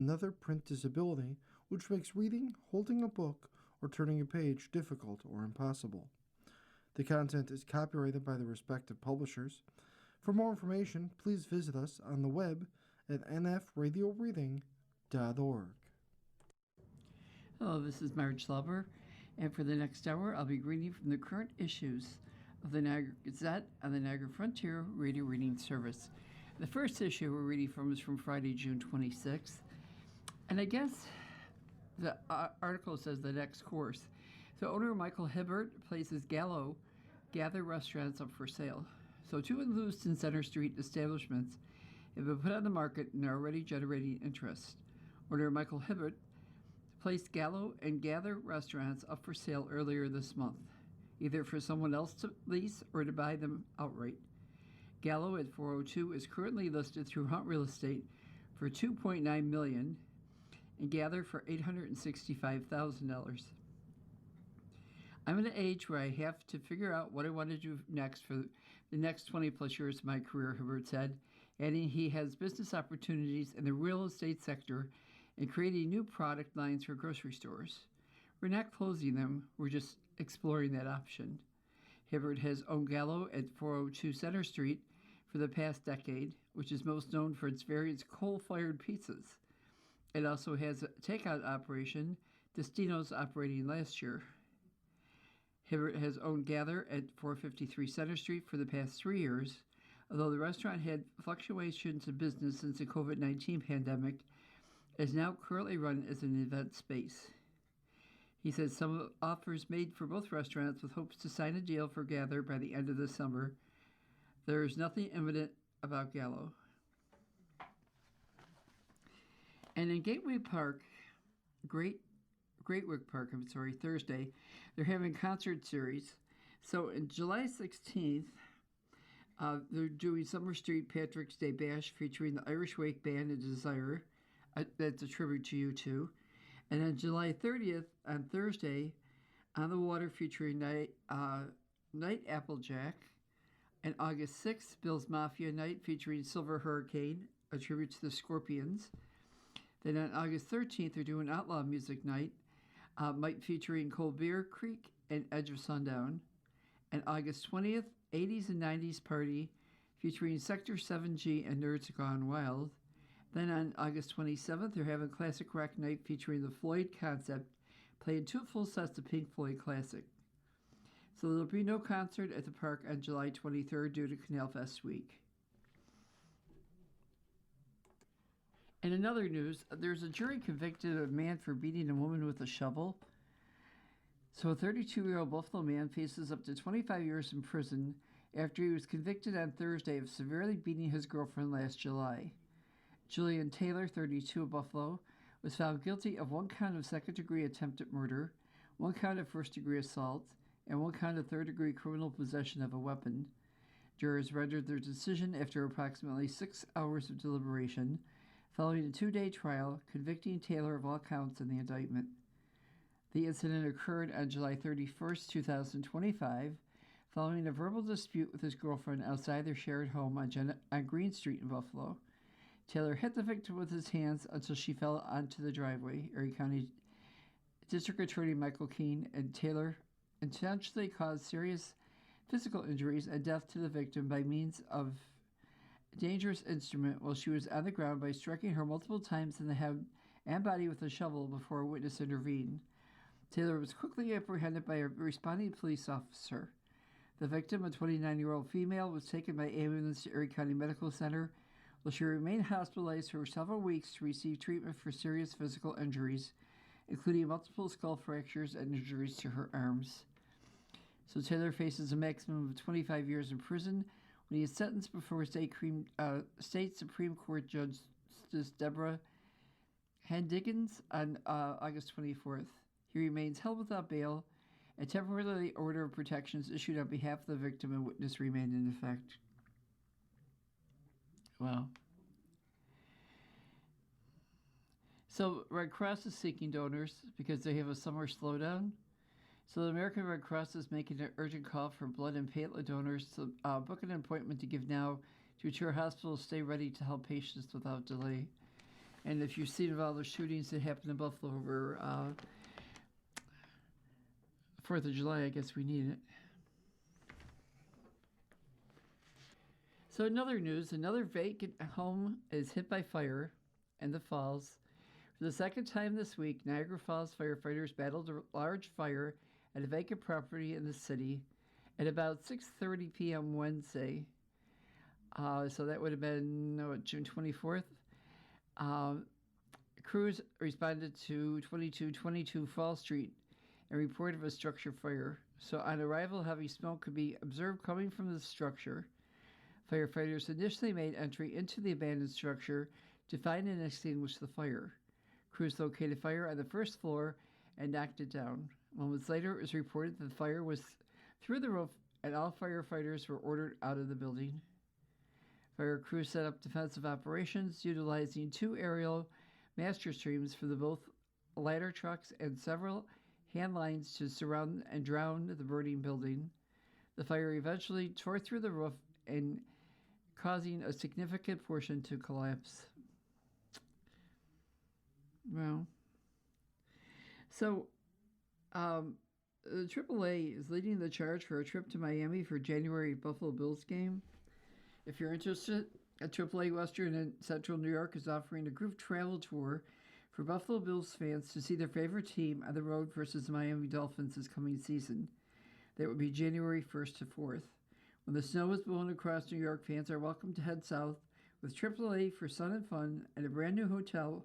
another print disability, which makes reading, holding a book, or turning a page difficult or impossible. The content is copyrighted by the respective publishers. For more information, please visit us on the web at nfradioreading.org. Hello, this is Marge Lauber, and for the next hour, I'll be reading from the current issues of the Niagara Gazette on the Niagara Frontier Radio Reading Service. The first issue we're reading from is from Friday, June 26th, and I guess the article says the next course. So owner Michael Hibbert places Gather restaurants up for sale. So two in Lewiston Center Street establishments have been put on the market and are already generating interest. Owner Michael Hibbert placed Gallo and Gather restaurants up for sale earlier this month, either for someone else to lease or to buy them outright. Gallo at 402 is currently listed through Hunt Real Estate for $2.9 million and Gather for $865,000. I'm at an age where I have to figure out what I want to do next for the next 20 plus years of my career, Hibbert said, adding he has business opportunities in the real estate sector and creating new product lines for grocery stores. We're not closing them, we're just exploring that option. Hibbert has owned Gallo at 402 Center Street for the past decade, which is most known for its various coal-fired pizzas. It also has a takeout operation, Destino's operating last year. Hibbert has owned Gather at 453 Center Street for the past 3 years. Although the restaurant had fluctuations in business since the COVID-19 pandemic, it is now currently run as an event space. He says some offers made for both restaurants with hopes to sign a deal for Gather by the end of the summer. There is nothing imminent about Gallo. And in Gateway Park, Great Wick Park, Thursday, they're having a concert series. So on July 16th, they're doing Summer Street Patrick's Day Bash featuring the Irish Wake Band and Desire. That's a tribute to U2. And on July 30th, on Thursday, On the Water featuring Night Applejack. And August 6th, Bill's Mafia Night featuring Silver Hurricane, a tribute to the Scorpions. Then on August 13th, they're doing Outlaw Music Night, featuring Cold Beer Creek and Edge of Sundown. And August 20th, 80s and 90s Party featuring Sector 7G and Nerds Gone Wild. Then on August 27th, they're having Classic Rock Night featuring the Floyd Concept, playing 2 full sets of Pink Floyd Classic. So there'll be no concert at the park on July 23rd due to Canal Fest week. In another news, there's a jury convicted a man for beating a woman with a shovel. So a 32-year-old Buffalo man faces up to 25 years in prison after he was convicted on Thursday of severely beating his girlfriend last July. Julian Taylor, 32 of Buffalo, was found guilty of 1 count of second-degree attempted murder, 1 count of first-degree assault, and 1 count of third-degree criminal possession of a weapon. Jurors rendered their decision after approximately 6 hours of deliberation, following a 2-day trial, convicting Taylor of all counts in the indictment. The incident occurred on July 31st, 2025, following a verbal dispute with his girlfriend outside their shared home on Green Street in Buffalo. Taylor hit the victim with his hands until she fell onto the driveway. Erie County District Attorney Michael Keene and Taylor intentionally caused serious physical injuries and death to the victim by means of a dangerous instrument while she was on the ground by striking her multiple times in the head and body with a shovel before a witness intervened. Taylor was quickly apprehended by a responding police officer. The victim, a 29-year-old female, was taken by ambulance to Erie County Medical Center, while she remained hospitalized for several weeks to receive treatment for serious physical injuries, including multiple skull fractures and injuries to her arms. So Taylor faces a maximum of 25 years in prison when he is sentenced before State Supreme Court Justice Deborah Handiggins on August 24th. He remains held without bail. A temporary order of protections issued on behalf of the victim and witness remained in effect. Wow. So Red Cross is seeking donors because they have a summer slowdown. So the American Red Cross is making an urgent call for blood and platelet donors to book an appointment to give now to ensure hospitals stay ready to help patients without delay. And if you've seen of all the shootings that happened in Buffalo over 4th of July, I guess we need it. So in other news, another vacant home is hit by fire in the Falls. For the second time this week, Niagara Falls firefighters battled a large fire at a vacant property in the city at about 6:30 p.m. Wednesday. So that would have been June 24th. Crews responded to 2222 Fall Street and reported a structure fire. So on arrival, heavy smoke could be observed coming from the structure. Firefighters initially made entry into the abandoned structure to find and extinguish the fire. Crews located fire on the first floor and knocked it down. Moments later, it was reported that the fire was through the roof and all firefighters were ordered out of the building. Fire crews set up defensive operations utilizing 2 aerial master streams for the both ladder trucks and several hand lines to surround and drown the burning building. The fire eventually tore through the roof and causing a significant portion to collapse. Well, so the AAA is leading the charge for a trip to Miami for January Buffalo Bills game. If you're interested, AAA Western and Central New York is offering a group travel tour for Buffalo Bills fans to see their favorite team on the road versus the Miami Dolphins this coming season. That would be January 1st to 4th. When the snow is blowing across New York, fans are welcome to head south with AAA for sun and fun at a brand new hotel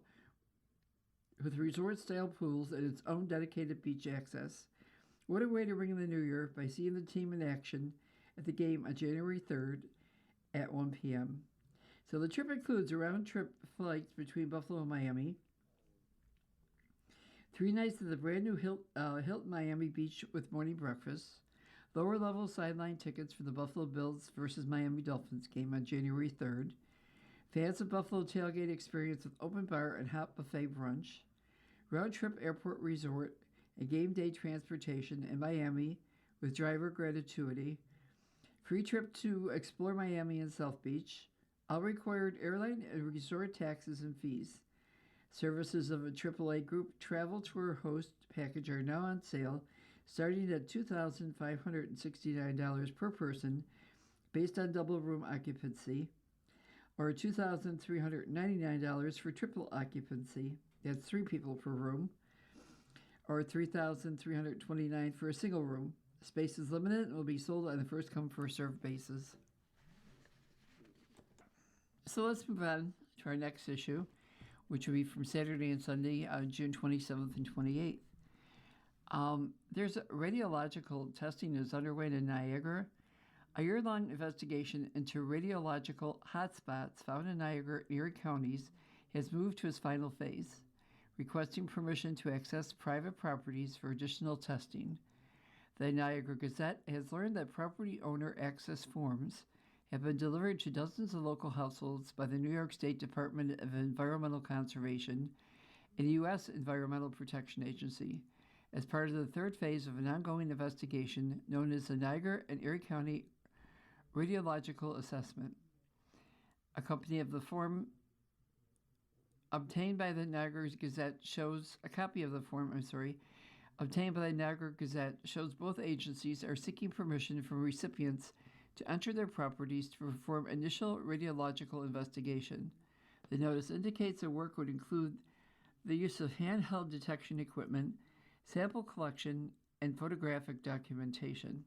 with resort-style pools and its own dedicated beach access. What a way to ring in the new year by seeing the team in action at the game on January 3rd at 1 p.m. So the trip includes a round-trip flights between Buffalo and Miami, 3 nights at the brand new Hilton Miami Beach with morning breakfast, lower-level sideline tickets for the Buffalo Bills versus Miami Dolphins game on January 3rd, fans of Buffalo tailgate experience with open bar and hot buffet brunch, round-trip airport resort, and game day transportation in Miami with driver gratuity, free trip to explore Miami and South Beach, all required airline and resort taxes and fees. Services of a AAA group travel tour host package are now on sale, starting at $2,569 per person based on double room occupancy, or $2,399 for triple occupancy, that's 3 people per room, or $3,329 for a single room. Space is limited and will be sold on a first-come, first-served basis. So let's move on to our next issue, which will be from Saturday and Sunday, June 27th and 28th. There's radiological testing is underway in Niagara. A year-long investigation into radiological hotspots found in Niagara and Erie counties has moved to its final phase, requesting permission to access private properties for additional testing. The Niagara Gazette has learned that property owner access forms have been delivered to dozens of local households by the New York State Department of Environmental Conservation and the U.S. Environmental Protection Agency as part of the 3rd phase of an ongoing investigation known as the Niagara and Erie County Radiological Assessment. A copy of the form obtained by the Niagara Gazette shows both agencies are seeking permission from recipients to enter their properties to perform initial radiological investigation. The notice indicates the work would include the use of handheld detection equipment, sample collection, and photographic documentation.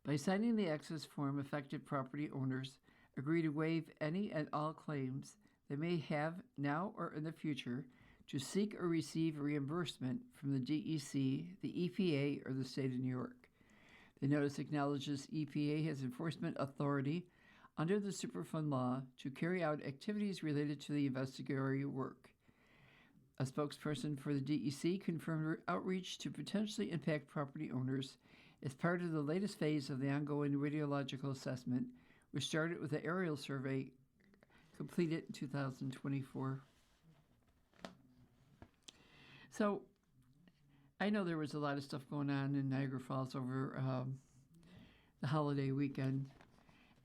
By signing the access form, affected property owners agree to waive any and all claims they may have now or in the future to seek or receive reimbursement from the DEC, the EPA, or the state of New York. The notice acknowledges EPA has enforcement authority under the Superfund law to carry out activities related to the investigatory work. A spokesperson for the DEC confirmed outreach to potentially impact property owners as part of the latest phase of the ongoing radiological assessment, which started with the aerial survey completed in 2024. So, I know there was a lot of stuff going on in Niagara Falls over the holiday weekend,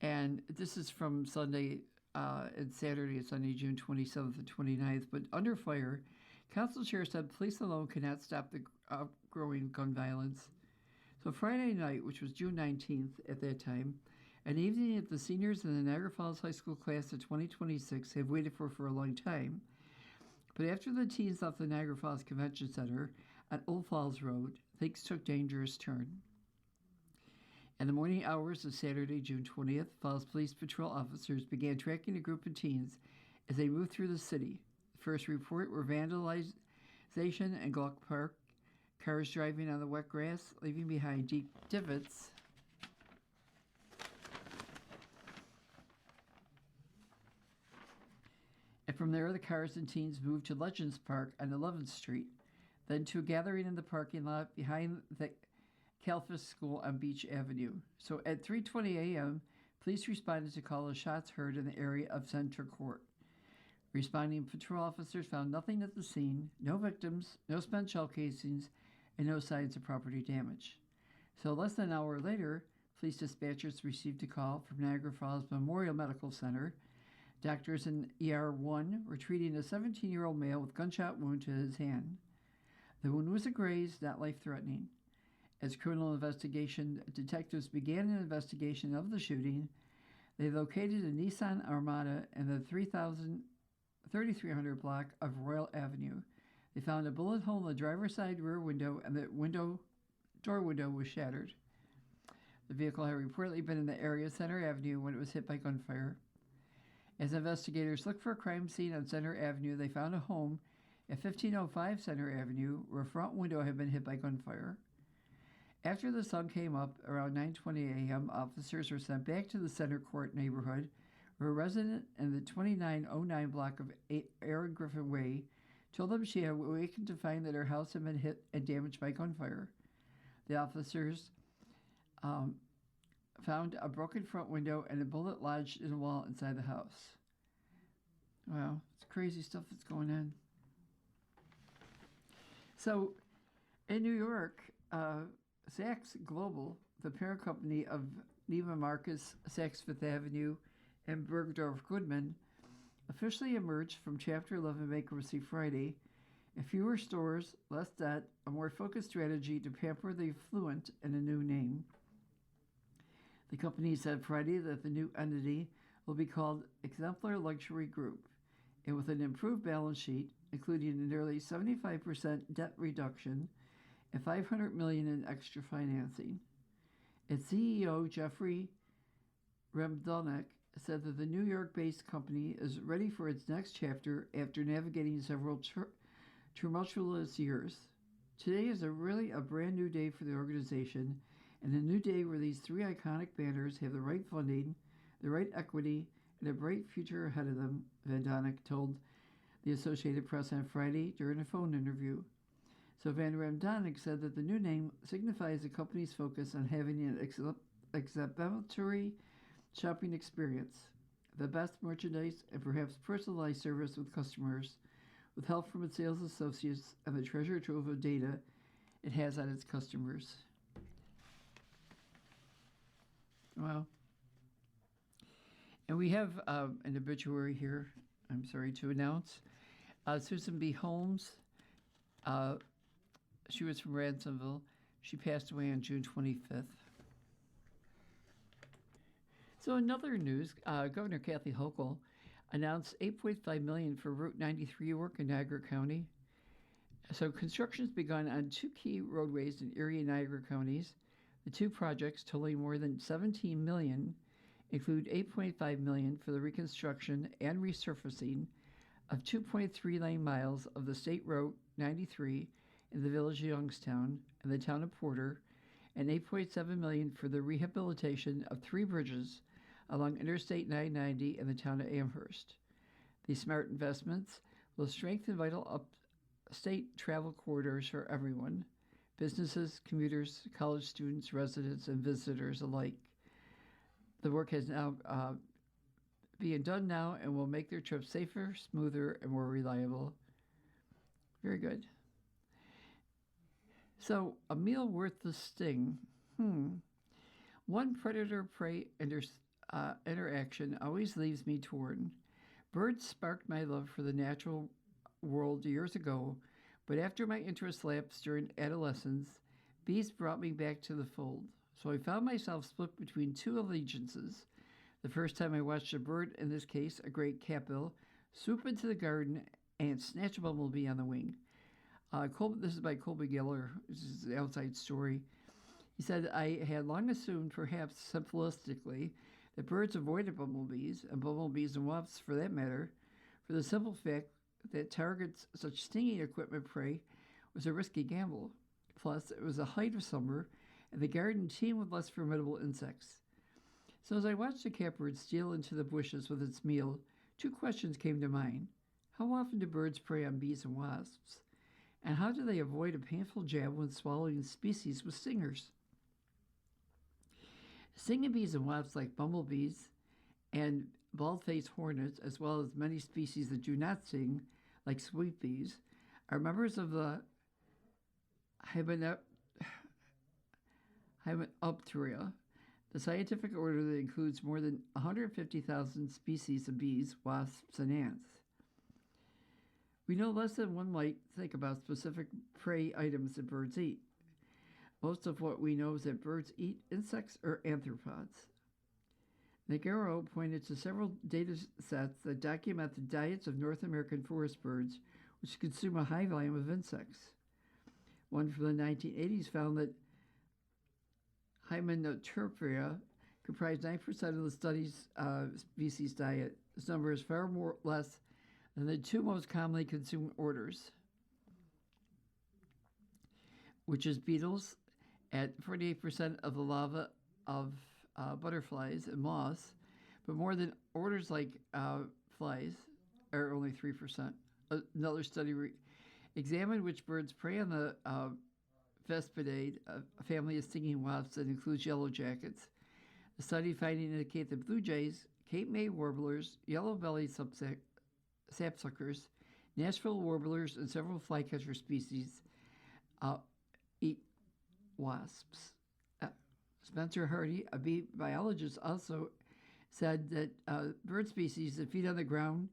and this is from Sunday, and Saturday and Sunday, June 27th and 29th. But under fire, council chair said police alone cannot stop the growing gun violence. So Friday night, which was June 19th at that time, an evening that the seniors in the Niagara Falls High School class of 2026 have waited for a long time. But after the teens left the Niagara Falls Convention Center on Old Falls Road, things took a dangerous turn. In the morning hours of Saturday, June 20th, Falls Police Patrol officers began tracking a group of teens as they moved through the city. The first report were vandalization and Gluck Park, cars driving on the wet grass, leaving behind deep divots. And from there, the cars and teens moved to Legends Park on 11th Street, then to a gathering in the parking lot behind the Calfus School on Beach Avenue. So at 3:20 a.m., police responded to call of shots heard in the area of Center Court. Responding patrol officers found nothing at the scene, no victims, no spent shell casings, and no signs of property damage. So less than an hour later, police dispatchers received a call from Niagara Falls Memorial Medical Center. Doctors in ER 1 were treating a 17-year-old male with gunshot wound to his hand. The wound was a graze, not life-threatening. As criminal investigation detectives began an investigation of the shooting, they located a Nissan Armada in the 3300 block of Royal Avenue. They found a bullet hole in the driver's side rear window, and the door window was shattered. The vehicle had reportedly been in the area Center Avenue when it was hit by gunfire. As investigators looked for a crime scene on Center Avenue, they found a home at 1505 Center Avenue where a front window had been hit by gunfire. After the sun came up around 9:20 a.m., officers were sent back to the Center Court neighborhood, where a resident in the 2909 block of Aaron Griffin Way told them she had awakened to find that her house had been hit and damaged by gunfire. The officers found a broken front window and a bullet lodged in a wall inside the house. Wow, it's crazy stuff that's going on. So, in New York, Saks Global, the parent company of Neiman Marcus, Saks Fifth Avenue, and Bergdorf Goodman, officially emerged from Chapter 11 bankruptcy Friday. In fewer stores, less debt, a more focused strategy to pamper the affluent, and a new name. The company said Friday that the new entity will be called Exemplar Luxury Group, and with an improved balance sheet, including a nearly 75% debt reduction and $500 million in extra financing. Its CEO, Jeffrey Remdonick, said that the New York-based company is ready for its next chapter after navigating several tumultuous years. Today is really a brand new day for the organization, and a new day where these three iconic banners have the right funding, the right equity, and a bright future ahead of them, Van Donnick told the Associated Press on Friday during a phone interview. So Van Ramdonick said that the new name signifies the company's focus on having an exemplary shopping experience, the best merchandise, and perhaps personalized service with customers, with help from its sales associates and the treasure trove of data it has on its customers. Wow. And we have an obituary here, I'm sorry to announce. Susan B. Holmes, she was from Ransomville. She passed away on June 25th. So in other news, Governor Kathy Hochul announced $8.5 million for Route 93 work in Niagara County. So construction's begun on two key roadways in Erie and Niagara counties. The two projects, totaling more than $17 million, include $8.5 million for the reconstruction and resurfacing of 2.3 lane miles of the State Road 93 in the village of Youngstown and the town of Porter, and $8.7 million for the rehabilitation of three bridges along Interstate 990 in the town of Amherst. These smart investments will strengthen vital upstate travel corridors for everyone, businesses, commuters, college students, residents, and visitors alike. The work has now being done now and will make their trips safer, smoother, and more reliable. Very good. So, a meal worth the sting. One predator-prey interaction always leaves me torn. Birds sparked my love for the natural world years ago, but after my interest lapsed during adolescence, bees brought me back to the fold. So I found myself split between two allegiances. The first time I watched a bird, in this case a great catbill, swoop into the garden and snatch a bumblebee on the wing. This is by Colby Geller. This is the outside story. He said, I had long assumed, perhaps simplistically, that birds avoided bumblebees, and bumblebees and wasps for that matter, for the simple fact that targets such stinging equipment prey was a risky gamble. Plus, it was the height of summer, and the garden teemed with less formidable insects. So as I watched the catbird steal into the bushes with its meal, two questions came to mind. How often do birds prey on bees and wasps? And how do they avoid a painful jab when swallowing species with stingers? Stinging bees and wasps like bumblebees and bald-faced hornets, as well as many species that do not sting, like sweet bees, are members of the Hymenoptera, the scientific order that includes more than 150,000 species of bees, wasps, and ants. We know less than one might think about specific prey items that birds eat. Most of what we know is that birds eat insects or arthropods. Niagara pointed to several data sets that document the diets of North American forest birds, which consume a high volume of insects. One from the 1980s found that Hymenoptera comprised 9% of the study's species diet. This number is far less than the two most commonly consumed orders, which is beetles at 48% of the larvae of butterflies and moths, but more than orders like flies are only 3%. Another study examined which birds prey on the Vespidae, a family of stinging wasps that includes yellow jackets. The study findings indicate that blue jays, Cape May warblers, yellow-bellied sapsuckers, Nashville warblers, and several flycatcher species eat wasps. Spencer Hardy, a bee biologist, also said that bird species that feed on the ground,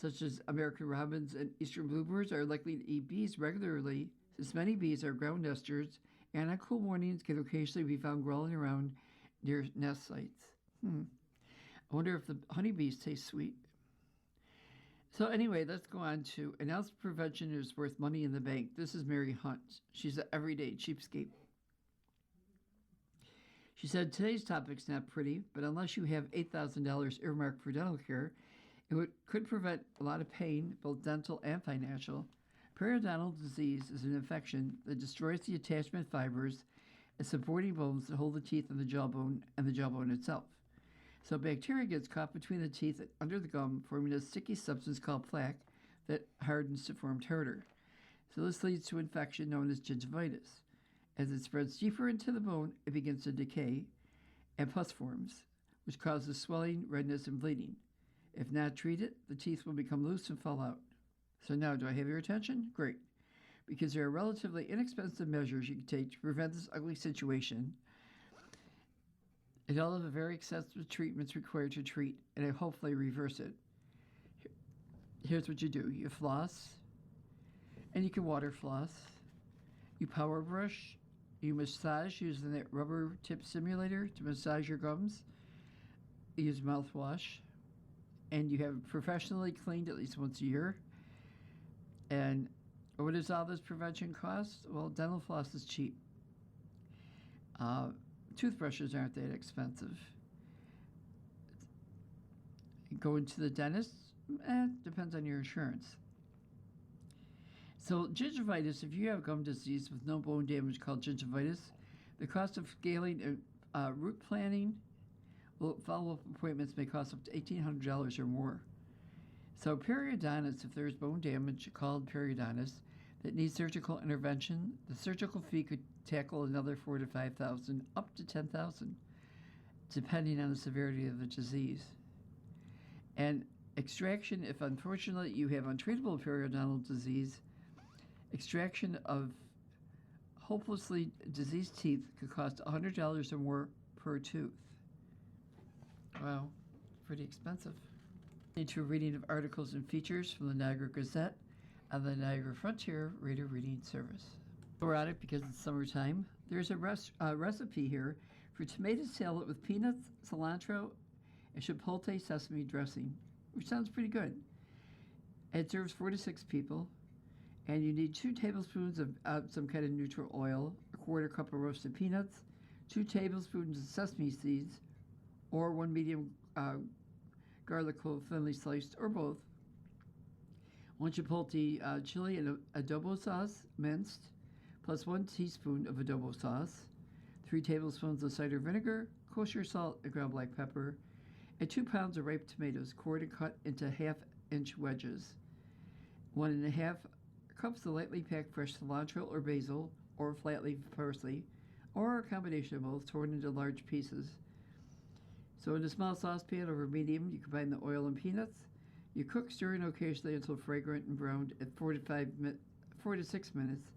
such as American robins and eastern bluebirds, are likely to eat bees regularly, since many bees are ground nesters and on cool mornings can occasionally be found crawling around near nest sites. I wonder if the honeybees taste sweet. So anyway, let's go on to an ounce of prevention is worth money in the bank. This is Mary Hunt. She's an everyday cheapskate. She said, today's topic's not pretty, but unless you have $8,000 earmarked for dental care, it could prevent a lot of pain, both dental and financial. Periodontal disease is an infection that destroys the attachment fibers and supporting bones that hold the teeth and the jawbone itself. So bacteria gets caught between the teeth and under the gum, forming a sticky substance called plaque that hardens to form tartar. So this leads to infection known as gingivitis. As it spreads deeper into the bone, it begins to decay, and pus forms, which causes swelling, redness, and bleeding. If not treated, the teeth will become loose and fall out. So now, do I have your attention? Great. Because there are relatively inexpensive measures you can take to prevent this ugly situation. And all of the very extensive treatments required to treat and hopefully reverse it. Here's what you do. You floss, and you can water floss. You power brush. You massage using that rubber tip simulator to massage your gums. You use mouthwash. And you have professionally cleaned at least once a year. And what does all this prevention cost? Well, dental floss is cheap. Toothbrushes aren't that expensive. Going to the dentist? Depends on your insurance. So gingivitis, if you have gum disease with no bone damage called gingivitis, the cost of scaling and root planning, follow-up appointments may cost up to $1,800 or more. So periodontitis, if there's bone damage called periodontitis that needs surgical intervention, the surgical fee could tackle another $4,000 to $5,000, up to $10,000, depending on the severity of the disease. And extraction, if unfortunately you have untreatable periodontal disease, extraction of hopelessly diseased teeth could cost $100 or more per tooth. Wow, pretty expensive. Into a reading of articles and features from the Niagara Gazette on the Niagara Frontier Reader Reading Service. Erotic because it's summertime. There's a recipe here for tomato salad with peanuts, cilantro, and chipotle sesame dressing, which sounds pretty good. It serves 4 to 6 people, and you need 2 tablespoons of some kind of neutral oil, a 1/4 cup of roasted peanuts, 2 tablespoons of sesame seeds, or 1 medium garlic clove thinly sliced, or both. 1 chipotle chili and adobo sauce minced, plus 1 teaspoon of adobo sauce, 3 tablespoons of cider vinegar, kosher salt, and ground black pepper, and 2 pounds of ripe tomatoes, cored and cut into 1/2-inch wedges. 1 1/2 cups of lightly packed fresh cilantro or basil, or flat leaf parsley, or a combination of both, torn into large pieces. So in a small saucepan over medium, you combine the oil and peanuts. You cook, stirring occasionally until fragrant and browned at 4 to 6 minutes.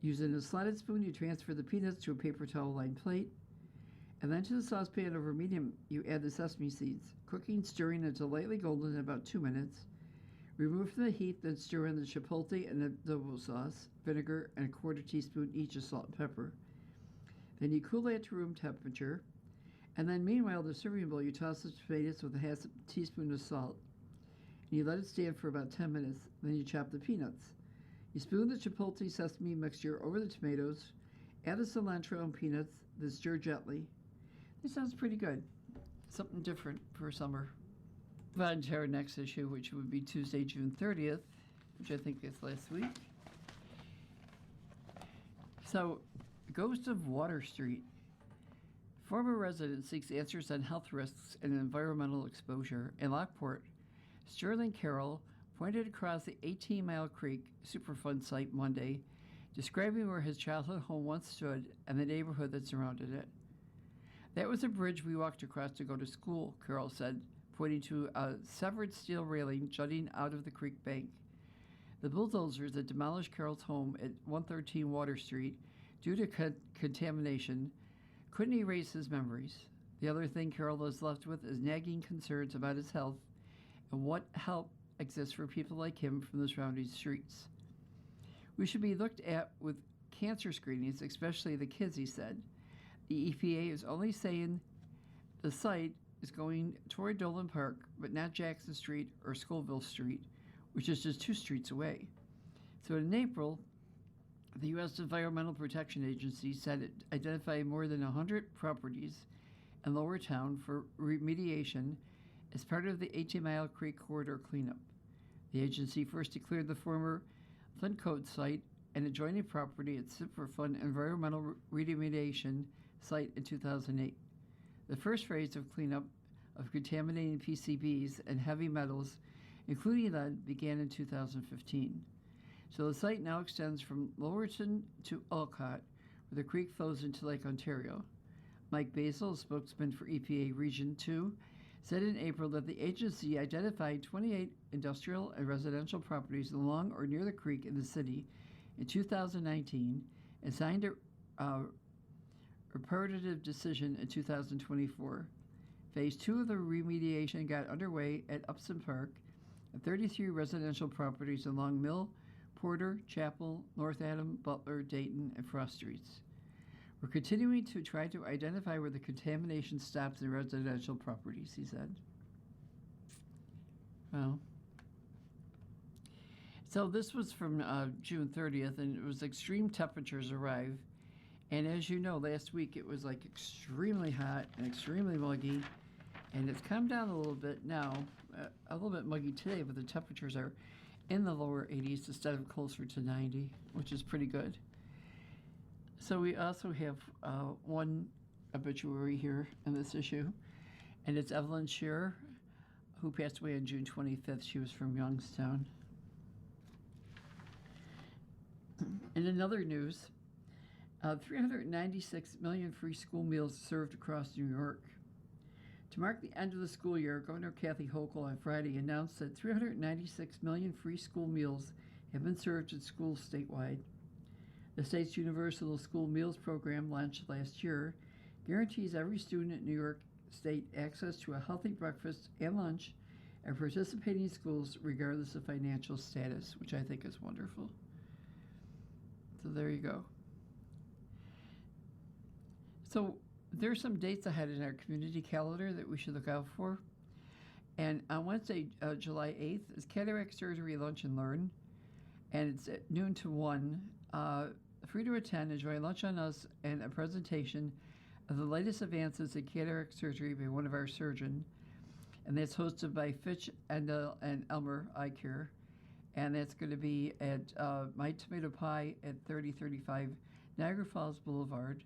Using a slotted spoon, you transfer the peanuts to a paper towel-lined plate. And then to the saucepan over medium, you add the sesame seeds, cooking, stirring until lightly golden in about 2 minutes. Remove from the heat, then stir in the chipotle and adobo sauce, vinegar, and a 1/4 teaspoon each of salt and pepper. Then you cool that to room temperature. And then meanwhile, in the serving bowl, you toss the tomatoes with a 1/2 teaspoon of salt. And you let it stand for about 10 minutes. Then you chop the peanuts. You spoon the chipotle sesame mixture over the tomatoes, add the cilantro and peanuts, then stir gently. This sounds pretty good. Something different for summer. Move on to our next issue, which would be Tuesday, June 30th, which I think is last week. So, Ghost of Water Street. Former resident seeks answers on health risks and environmental exposure. In Lockport, Sterling Carroll pointed across the 18-mile creek Superfund site Monday, describing where his childhood home once stood and the neighborhood that surrounded it. "That was a bridge we walked across to go to school," Carroll said, pointing to a severed steel railing jutting out of the creek bank. The bulldozers that demolished Carroll's home at 113 Water Street due to contamination couldn't erase his memories. The other thing Carroll is left with is nagging concerns about his health and what help exists for people like him from the surrounding streets. "We should be looked at with cancer screenings, especially the kids," he said. "The EPA is only saying the site is going toward Dolan Park, but not Jackson Street or Scoville Street, which is just 2 streets away." So in April, the U.S. Environmental Protection Agency said it identified more than 100 properties in Lower Town for remediation as part of the 18-mile creek corridor cleanup. The agency first declared the former Flintcoat site an adjoining property at Superfund Environmental Remediation site in 2008. The first phase of cleanup of contaminating PCBs and heavy metals, including lead, began in 2015. So the site now extends from Lowerton to Olcott, where the creek flows into Lake Ontario. Mike Basil, a spokesman for EPA Region 2, said in April that the agency identified 28 industrial and residential properties along or near the creek in the city in 2019 and signed a reparative decision in 2024. Phase 2 of the remediation got underway at Upson Park and 33 residential properties along Mill, Porter, Chapel, North Adam, Butler, Dayton, and Frost Streets. "We're continuing to try to identify where the contamination stops in residential properties," he said. Well, so this was from June 30th, and it was extreme temperatures arrived. And as you know, last week it was like extremely hot and extremely muggy, and it's come down a little bit now, a little bit muggy today, but the temperatures are in the lower 80s instead of closer to 90, which is pretty good. So we also have one obituary here in this issue, and it's Evelyn Shearer, who passed away on June 25th. She was from Youngstown. In another news, 396 million free school meals served across New York. To mark the end of the school year, Governor Kathy Hochul on Friday announced that 396 million free school meals have been served in schools statewide. The state's Universal School Meals program, launched last year, guarantees every student in New York state access to a healthy breakfast and lunch at participating schools regardless of financial status, which I think is wonderful. So there you go. So there's some dates ahead in our community calendar that we should look out for. And on Wednesday, July 8th, is Cataract Surgery Lunch and Learn. And it's at noon to 1. Free to attend, enjoy lunch on us, and a presentation of the latest advances in cataract surgery by one of our surgeons. And that's hosted by Fitch and Elmer Eye Care. And that's going to be at My Tomato Pie at 3035 Niagara Falls Boulevard.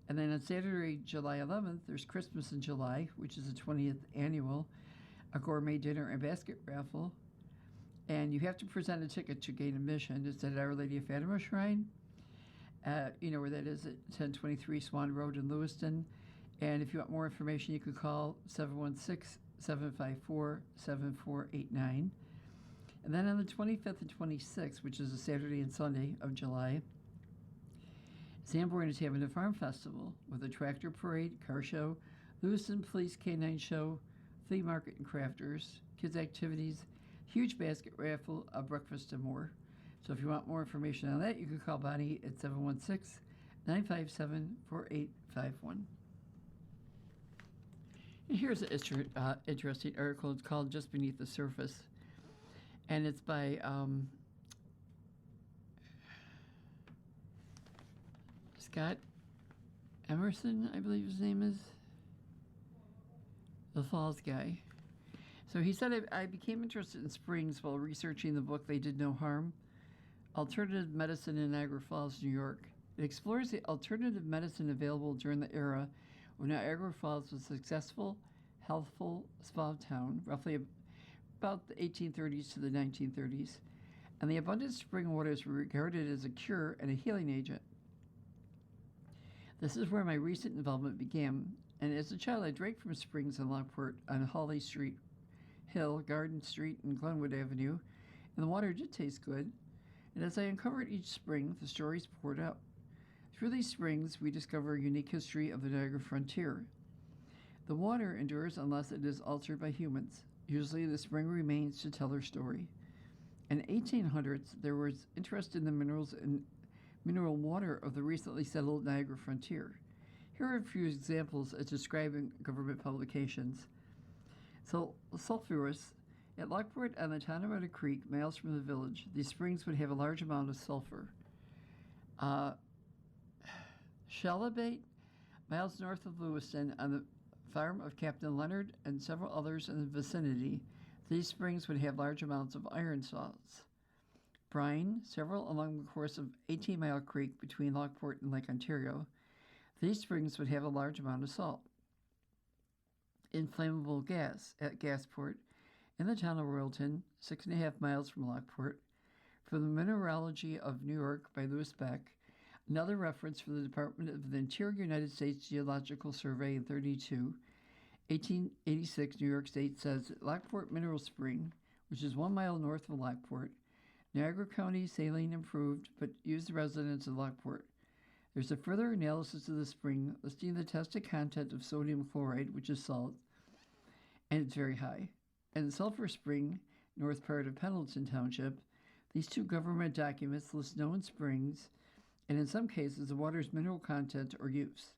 And then on Saturday, July 11th, there's Christmas in July, which is the 20th annual, a gourmet dinner and basket raffle. And you have to present a ticket to gain admission. It's at Our Lady of Fatima Shrine. You know where that is, at 1023 Swan Road in Lewiston. And if you want more information, you could call 716-754-7489. And then on the 25th and 26th, which is a Saturday and Sunday of July, Sanborn is having a farm festival with a tractor parade, car show, Lewiston Police Canine Show, flea market and crafters, kids activities, huge basket raffle, a breakfast, and more. So if you want more information on that, you can call Bonnie at 716-957-4851. And here's an interesting article. It's called Just Beneath the Surface. And it's by Scott Emerson, I believe his name is. The Falls guy. So he said, I became interested in springs while researching the book They Did No Harm, Alternative Medicine in Niagara Falls, New York. It explores the alternative medicine available during the era when Niagara Falls was a successful, healthful spa town, roughly about the 1830s to the 1930s, and the abundant spring waters were regarded as a cure and a healing agent. This is where my recent involvement began, and as a child I drank from springs in Lockport on Hawley Street Hill, Garden Street, and Glenwood Avenue, and the water did taste good, and as I uncovered each spring, the stories poured out. Through these springs, we discover a unique history of the Niagara frontier. The water endures unless it is altered by humans. Usually the spring remains to tell their story. In the 1800s, there was interest in the minerals and mineral water of the recently settled Niagara frontier. Here are a few examples as described in government publications. So, sulfurous. At Lockport on the Tonawanda Creek, miles from the village, these springs would have a large amount of sulfur. Shalabate, miles north of Lewiston, on the farm of Captain Leonard and several others in the vicinity, these springs would have large amounts of iron salts. Brine, several along the course of 18-Mile Creek between Lockport and Lake Ontario, these springs would have a large amount of salt. Inflammable gas at Gasport, in the town of Royalton, 6.5 miles from Lockport, from the Mineralogy of New York by Louis Beck, another reference from the Department of the Interior United States Geological Survey in 1886, New York State says that Lockport Mineral Spring, which is 1 mile north of Lockport, Niagara County saline improved, but used the residents of Lockport. There's a further analysis of the spring listing the tested content of sodium chloride, which is salt, and it's very high. And the Sulphur Spring, north part of Pendleton Township, these two government documents list known springs, and in some cases the water's mineral content or use.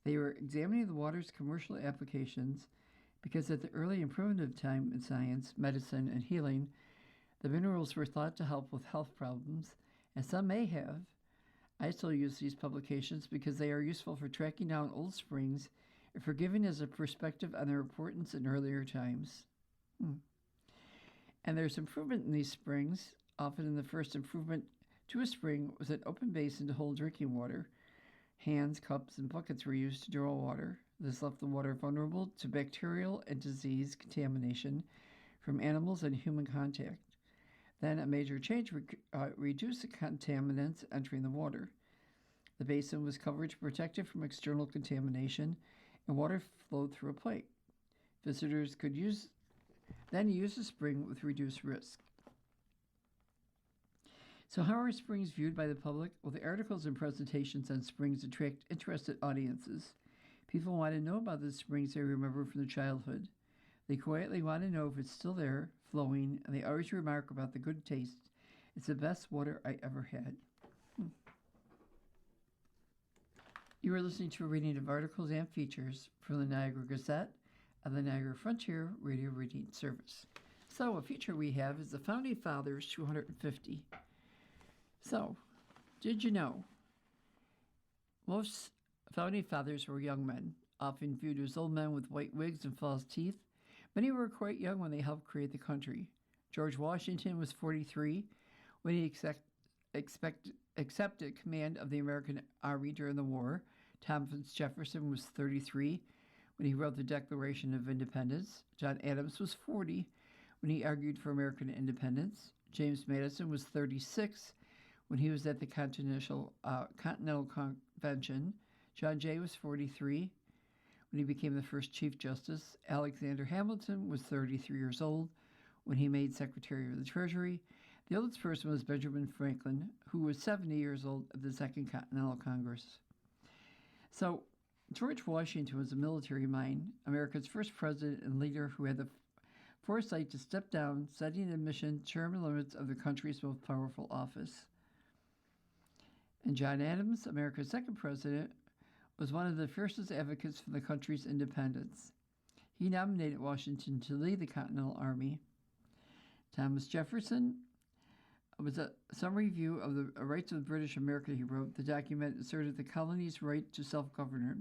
They were examining the water's commercial applications because at the early and primitive time in science, medicine, and healing, the minerals were thought to help with health problems, and some may have. I still use these publications because they are useful for tracking down old springs and for giving us a perspective on their importance in earlier times. And there's improvement in these springs. Often in the first improvement to a spring was an open basin to hold drinking water. Hands, cups, and buckets were used to draw water. This left the water vulnerable to bacterial and disease contamination from animals and human contact. Then a major change reduced the contaminants entering the water. The basin was covered to protect it from external contamination, and water flowed through a pipe. Visitors could use the spring with reduced risk. So how are springs viewed by the public? Well, the articles and presentations on springs attract interested audiences. People want to know about the springs they remember from their childhood. They quietly want to know if it's still there, flowing, and they always remark about the good taste. It's the best water I ever had. You are listening to a reading of articles and features from the Niagara Gazette and the Niagara Frontier Radio Reading Service. So, a feature we have is the Founding Fathers 250. So, did you know? Most Founding Fathers were young men, often viewed as old men with white wigs and false teeth. Many were quite young when they helped create the country. George Washington was 43 when he accepted command of the American Army during the war. Thomas Jefferson was 33 when he wrote the Declaration of Independence. John Adams was 40 when he argued for American independence. James Madison was 36 when he was at the Continental Convention. John Jay was 43 when he became the first Chief Justice. Alexander Hamilton was 33 years old when he made Secretary of the Treasury. The oldest person was Benjamin Franklin, who was 70 years old at the Second Continental Congress. So, George Washington was a military mind, America's first president and leader who had the foresight to step down, setting a mission term limits of the country's most powerful office. And John Adams, America's second president, was one of the fiercest advocates for the country's independence. He nominated Washington to lead the Continental Army. Thomas Jefferson was a summary view of the rights of British America, he wrote. The document asserted the colony's right to self-government,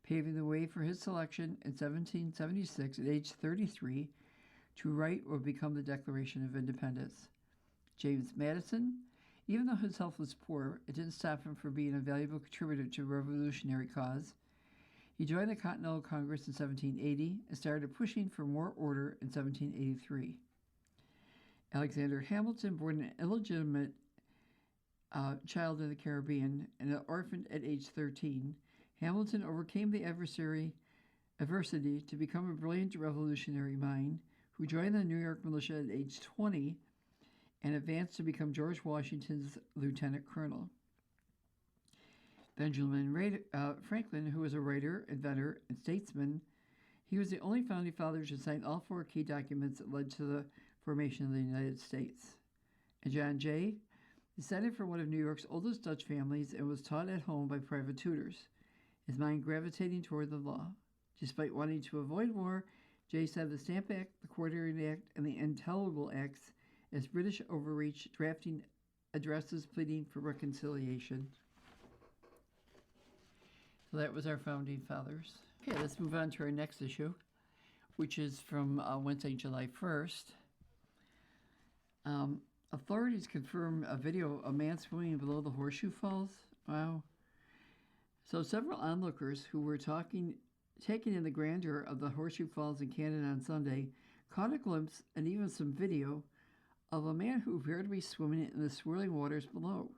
paving the way for his selection in 1776 at age 33 to write what would become the Declaration of Independence. James Madison, even though his health was poor, it didn't stop him from being a valuable contributor to the revolutionary cause. He joined the Continental Congress in 1780 and started pushing for more order in 1783. Alexander Hamilton, born an illegitimate child in the Caribbean and an orphan at age 13, Hamilton overcame the adversity to become a brilliant revolutionary mind who joined the New York militia at age 20 and advanced to become George Washington's lieutenant colonel. Benjamin Franklin, who was a writer, inventor, and statesman, he was the only founding father to sign all four key documents that led to the formation of the United States. And John Jay descended from one of New York's oldest Dutch families and was taught at home by private tutors, his mind gravitating toward the law. Despite wanting to avoid war, Jay said the Stamp Act, the Quartering Act, and the Intelligible Acts as British overreach, drafting addresses pleading for reconciliation. So that was our Founding Fathers. Okay, let's move on to our next issue, which is from Wednesday, July 1st. Authorities confirm a video of a man swimming below the Horseshoe Falls. Wow. So several onlookers who were taking in the grandeur of the Horseshoe Falls in Canada on Sunday caught a glimpse and even some video of a man who appeared to be swimming in the swirling waters below.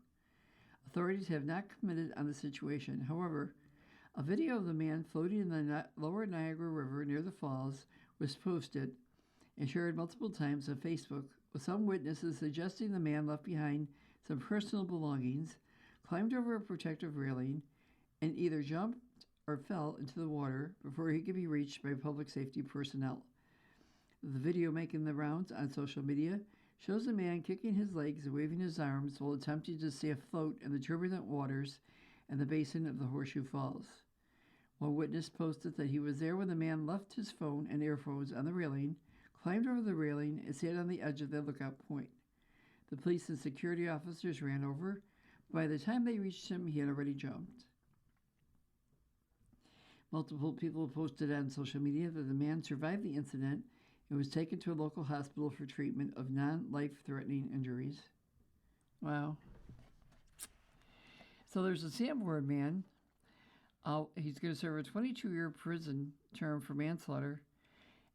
Authorities have not commented on the situation. However, a video of the man floating in the lower Niagara River near the falls was posted and shared multiple times on Facebook, with some witnesses suggesting the man left behind some personal belongings, climbed over a protective railing, and either jumped or fell into the water before he could be reached by public safety personnel. The video making the rounds on social media shows a man kicking his legs and waving his arms while attempting to stay afloat in the turbulent waters in the basin of the Horseshoe Falls. One witness posted that he was there when the man left his phone and earphones on the railing, climbed over the railing, and sat on the edge of the lookout point. The police and security officers ran over. By the time they reached him, he had already jumped. Multiple people posted on social media that the man survived the incident and was taken to a local hospital for treatment of non-life-threatening injuries. Wow. So there's a Sanborn man. He's going to serve a 22-year prison term for manslaughter.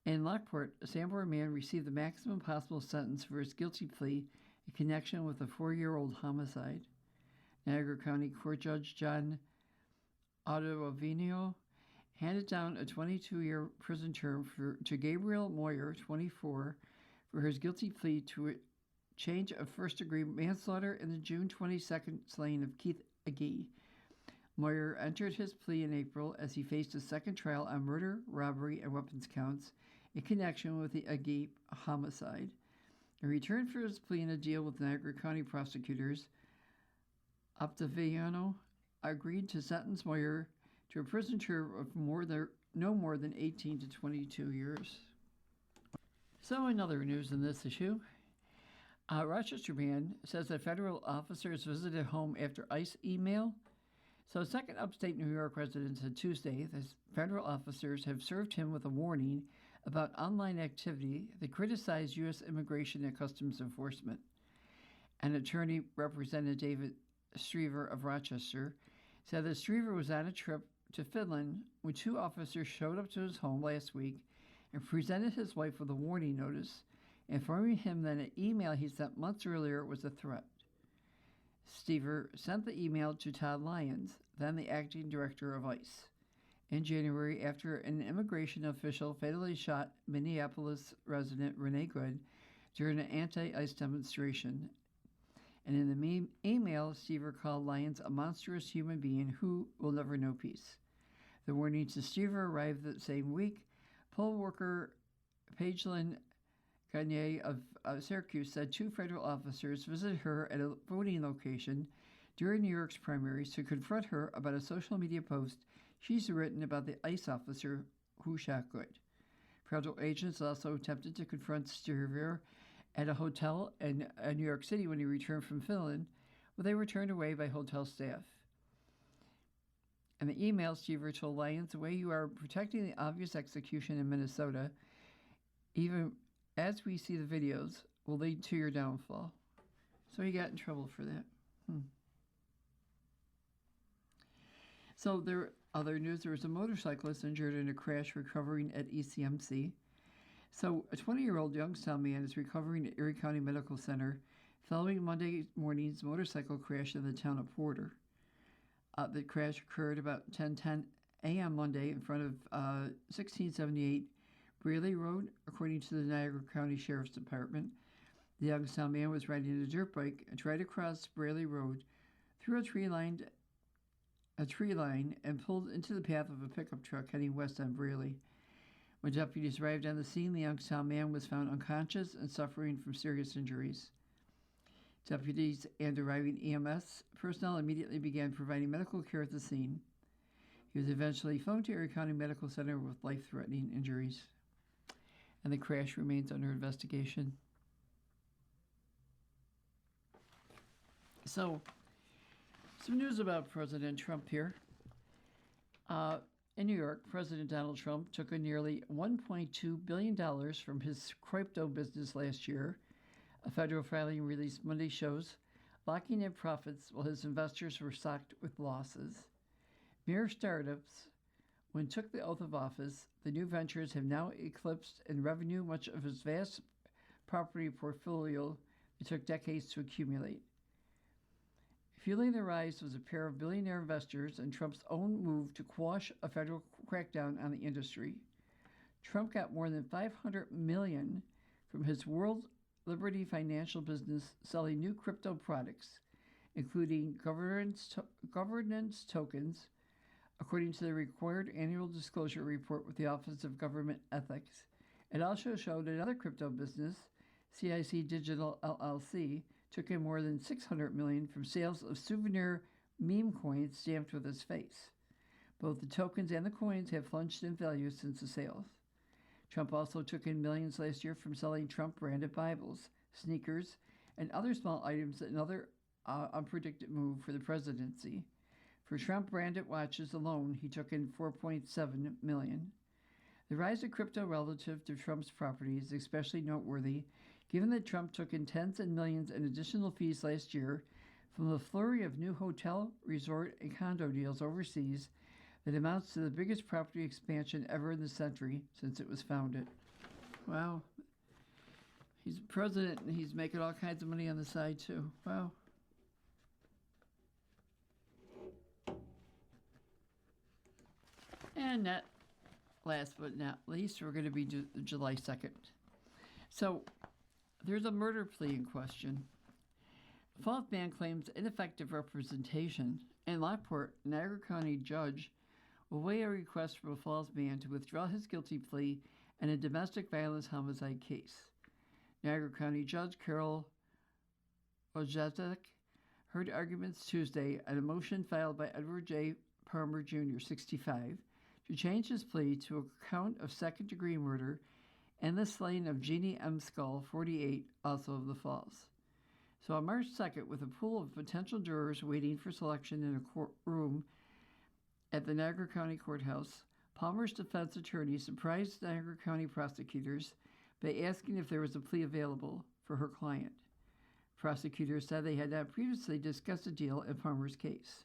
In Lockport, a Sanborn man received the maximum possible sentence for his guilty plea in connection with a 4-year-old homicide. Niagara County Court Judge John Ottavino handed down a 22-year prison term to Gabriel Moyer, 24, for his guilty plea to a charge of first-degree manslaughter in the June 22nd slaying of Keith Agee. Moyer entered his plea in April as he faced a second trial on murder, robbery, and weapons counts in connection with the Agate homicide. In return for his plea and a deal with Niagara County prosecutors, Optaviano agreed to sentence Moyer to a prison term of no more than 18 to 22 years. So, in other news in this issue, a Rochester man says that federal officers visited home after ICE email. So, second upstate New York resident said Tuesday that federal officers have served him with a warning about online activity that criticized U.S. Immigration and Customs Enforcement. An attorney represented David Streever of Rochester said that Streever was on a trip to Finland when two officers showed up to his home last week and presented his wife with a warning notice, informing him that an email he sent months earlier was a threat. Streever sent the email to Todd Lyons, then the acting director of ICE, in January after an immigration official fatally shot Minneapolis resident Renee Good during an anti-ICE demonstration. And in the email, Streever called Lyons a monstrous human being who will never know peace. The warning to Streever arrived that same week. Poll worker Pagelin Gagne of Syracuse said two federal officers visited her at a voting location during New York's primaries to confront her about a social media post she's written about the ICE officer who shot Good. Federal agents also attempted to confront Streever at a hotel in New York City when he returned from Finland, but they were turned away by hotel staff. In the email, Streever told Lyons, the way you are protecting the obvious execution in Minnesota, even as we see the videos, will lead to your downfall. So he got in trouble for that. So other news, there was a motorcyclist injured in a crash recovering at ECMC. So a 20-year-old Youngstown man is recovering at Erie County Medical Center following Monday morning's motorcycle crash in the town of Porter. The crash occurred about 10:10 a.m. Monday in front of 1678 Braley Road, according to the Niagara County Sheriff's Department. The Youngstown man was riding a dirt bike and tried to cross Braley Road through a tree line and pulled into the path of a pickup truck heading west on Braley. When deputies arrived on the scene, the Youngstown man was found unconscious and suffering from serious injuries. Deputies and arriving EMS personnel immediately began providing medical care at the scene. He was eventually flown to Erie County Medical Center with life-threatening injuries. And the crash remains under investigation. So, some news about President Trump here. In New York, President Donald Trump took a nearly $1.2 billion from his crypto business last year. A federal filing released Monday shows, locking in profits while his investors were socked with losses. Mere startups, when took the oath of office, the new ventures have now eclipsed in revenue much of his vast property portfolio it took decades to accumulate. Fueling the rise was a pair of billionaire investors and Trump's own move to quash a federal crackdown on the industry. Trump got more than $500 million from his World Liberty financial business selling new crypto products, including governance tokens, according to the required annual disclosure report with the Office of Government Ethics. It also showed another crypto business, CIC Digital LLC, took in more than $600 million from sales of souvenir meme coins stamped with his face. Both the tokens and the coins have plunged in value since the sales. Trump also took in millions last year from selling Trump-branded Bibles, sneakers, and other small items, another unpredicted move for the presidency. For Trump-branded watches alone, he took in $4.7 million. The rise of crypto relative to Trump's property is especially noteworthy, given that Trump took in tens of millions in additional fees last year from a flurry of new hotel, resort, and condo deals overseas that amounts to the biggest property expansion ever in the century since it was founded. Wow. He's president and he's making all kinds of money on the side too. Wow. And that, last but not least, we're going to be July 2nd. So there's a murder plea in question. Falls man claims ineffective representation. In Lockport, Niagara County judge will weigh a request from a Falls man to withdraw his guilty plea in a domestic violence homicide case. Niagara County Judge Carol Ojetek heard arguments Tuesday on a motion filed by Edward J. Palmer Jr., 65, to change his plea to a count of second-degree murder and the slaying of Jeannie M. Skull, 48, also of the Falls. So on March 2nd, with a pool of potential jurors waiting for selection in a courtroom at the Niagara County Courthouse, Palmer's defense attorney surprised Niagara County prosecutors by asking if there was a plea available for her client. Prosecutors said they had not previously discussed a deal in Palmer's case.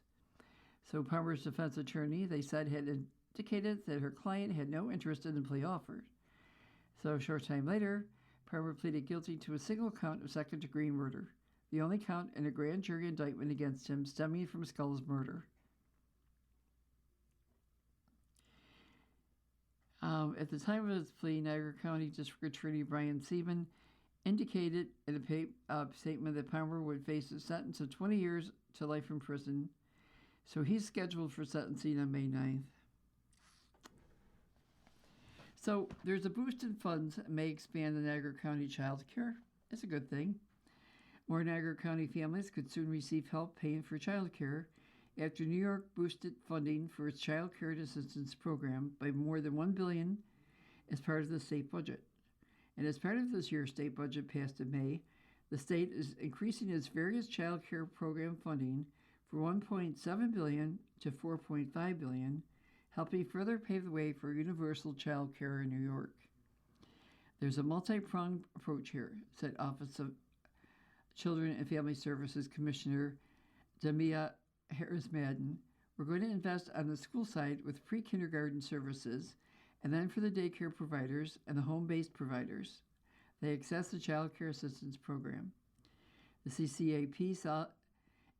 So Palmer's defense attorney, they said, had indicated that her client had no interest in the plea offered. So a short time later, Palmer pleaded guilty to a single count of second-degree murder, the only count in a grand jury indictment against him stemming from Skull's murder. At the time of his plea, Niagara County District Attorney Brian Seaman indicated in a statement that Palmer would face a sentence of 20 years to life in prison. So he's scheduled for sentencing on May 9th. So there's a boost in funds that may expand the Niagara County child care. It's a good thing. More Niagara County families could soon receive help paying for child care after New York boosted funding for its child care assistance program by more than $1 billion as part of the state budget. And as part of this year's state budget passed in May, the state is increasing its various child care program funding from $1.7 billion to $4.5 billion, helping further pave the way for universal child care in New York. There's a multi-pronged approach here, said Office of Children and Family Services Commissioner Damia Harris-Madden. We're going to invest on the school side with pre-kindergarten services, and then for the daycare providers and the home-based providers. They access the Child Care Assistance Program. The CCAP saw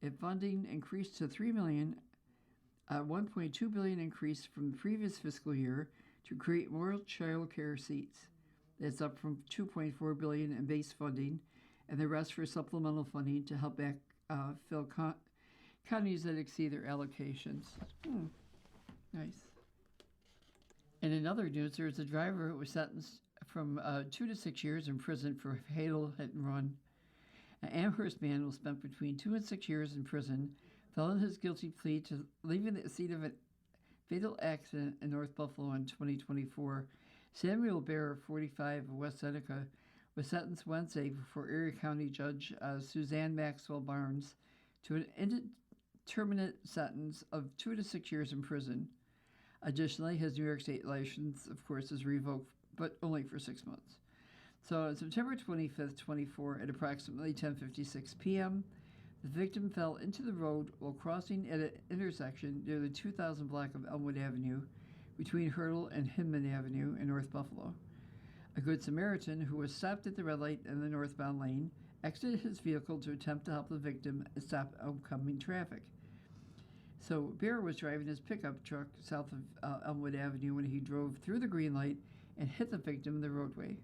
if funding increased to $3 million, a $1.2 billion increase from the previous fiscal year to create more child care seats. That's up from $2.4 billion in base funding, and the rest for supplemental funding to help backfill counties that exceed their allocations. Nice. And in other news, there was a driver who was sentenced from 2 to 6 years in prison for a fatal hit and run. An Amherst man will spend between 2 and 6 years in prison following his guilty plea to leaving the scene of a fatal accident in North Buffalo in 2024. Samuel Bear, 45, of West Seneca, was sentenced Wednesday before Erie County Judge Suzanne Maxwell Barnes to an indeterminate sentence of 2 to 6 years in prison. Additionally, his New York State license, of course, is revoked, but only for 6 months. So on September 25th, 24, at approximately 10:56 p.m., the victim fell into the road while crossing at an intersection near the 2000 block of Elmwood Avenue between Hurdle and Hinman Avenue in North Buffalo. A Good Samaritan who was stopped at the red light in the northbound lane exited his vehicle to attempt to help the victim and stop oncoming traffic. So Bear was driving his pickup truck south of Elmwood Avenue when he drove through the green light and hit the victim in the roadway.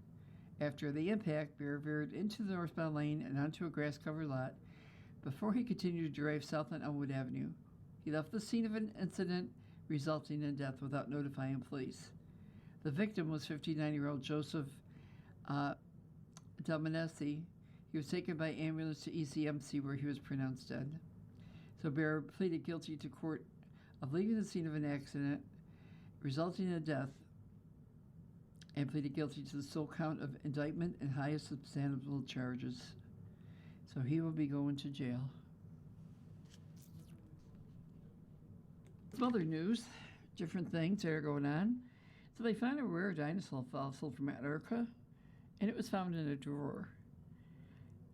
After the impact, Bear veered into the northbound lane and onto a grass-covered lot before he continued to drive south on Elmwood Avenue. He left the scene of an incident resulting in death without notifying police. The victim was 59-year-old Joseph Delmanesi. He was taken by ambulance to ECMC where he was pronounced dead. So Bear pleaded guilty to court of leaving the scene of an accident resulting in death and pleaded guilty to the sole count of indictment and highest substantive charges. So he will be going to jail. Some other news, different things that are going on. So they found a rare dinosaur fossil from Antarctica, and it was found in a drawer.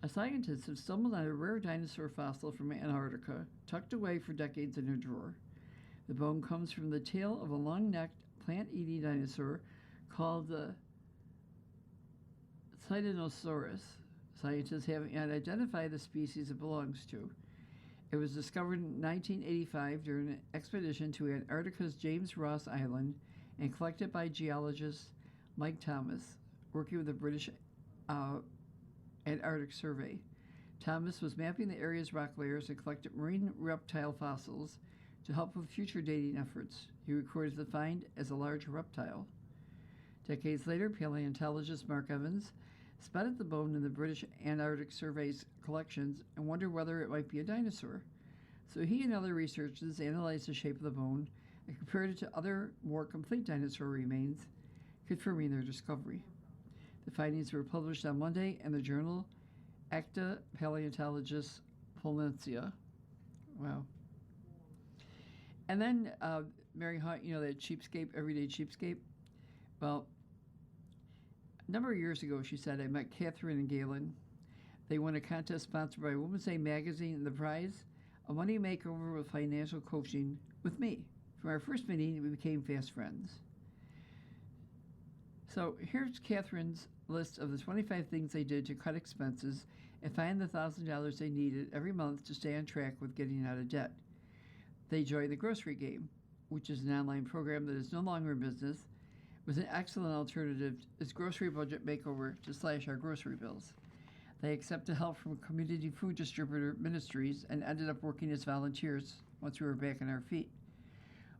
A scientist has stumbled on a rare dinosaur fossil from Antarctica, tucked away for decades in a drawer. The bone comes from the tail of a long-necked, plant-eating dinosaur called the Titanosaurus. Scientists haven't yet identified the species it belongs to. It was discovered in 1985 during an expedition to Antarctica's James Ross Island and collected by geologist Mike Thomas, working with the British Antarctic Survey. Thomas was mapping the area's rock layers and collected marine reptile fossils to help with future dating efforts. He recorded the find as a large reptile. Decades later, paleontologist Mark Evans spotted the bone in the British Antarctic Survey's collections and wondered whether it might be a dinosaur. So he and other researchers analyzed the shape of the bone and compared it to other more complete dinosaur remains, confirming their discovery. The findings were published on Monday in the journal Acta Paleontologica Polensia. Wow. And then Mary Hunt, that cheapskate, everyday cheapskate. Well, a number of years ago, she said, I met Catherine and Galen. They won a contest sponsored by Women's Day magazine, and the prize, a money makeover with financial coaching with me. From our first meeting, we became fast friends. So here's Catherine's list of the 25 things they did to cut expenses and find the $1,000 they needed every month to stay on track with getting out of debt. They joined the Grocery Game, which is an online program that is no longer in business, was an excellent alternative as grocery budget makeover to slash our grocery bills. They accepted help from community food distributor ministries and ended up working as volunteers once we were back on our feet.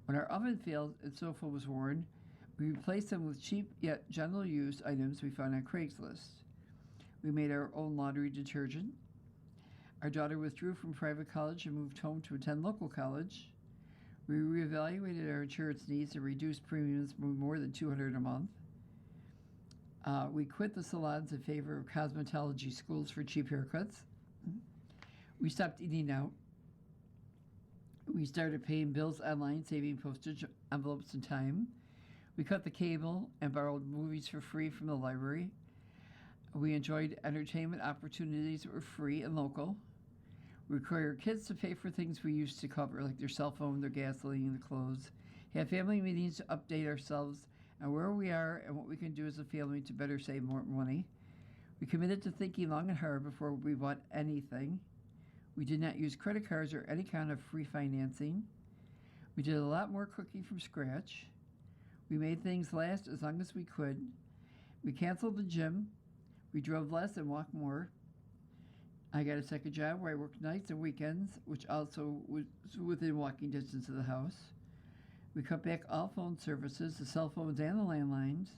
When our oven failed and sofa was worn, we replaced them with cheap yet general use items we found on Craigslist. We made our own laundry detergent. Our daughter withdrew from private college and moved home to attend local college. We reevaluated our insurance needs and reduced premiums by more than $200 a month. We quit the salons in favor of cosmetology schools for cheap haircuts. We stopped eating out. We started paying bills online, saving postage envelopes and time. We cut the cable and borrowed movies for free from the library. We enjoyed entertainment opportunities that were free and local. We required kids to pay for things we used to cover, like their cell phone, their gasoline, and the clothes. Have family meetings to update ourselves on where we are and what we can do as a family to better save more money. We committed to thinking long and hard before we bought anything. We did not use credit cards or any kind of free financing. We did a lot more cooking from scratch. We made things last as long as we could. We canceled the gym. We drove less and walked more. I got a second job where I worked nights and weekends, which also was within walking distance of the house. We cut back all phone services, the cell phones and the landlines,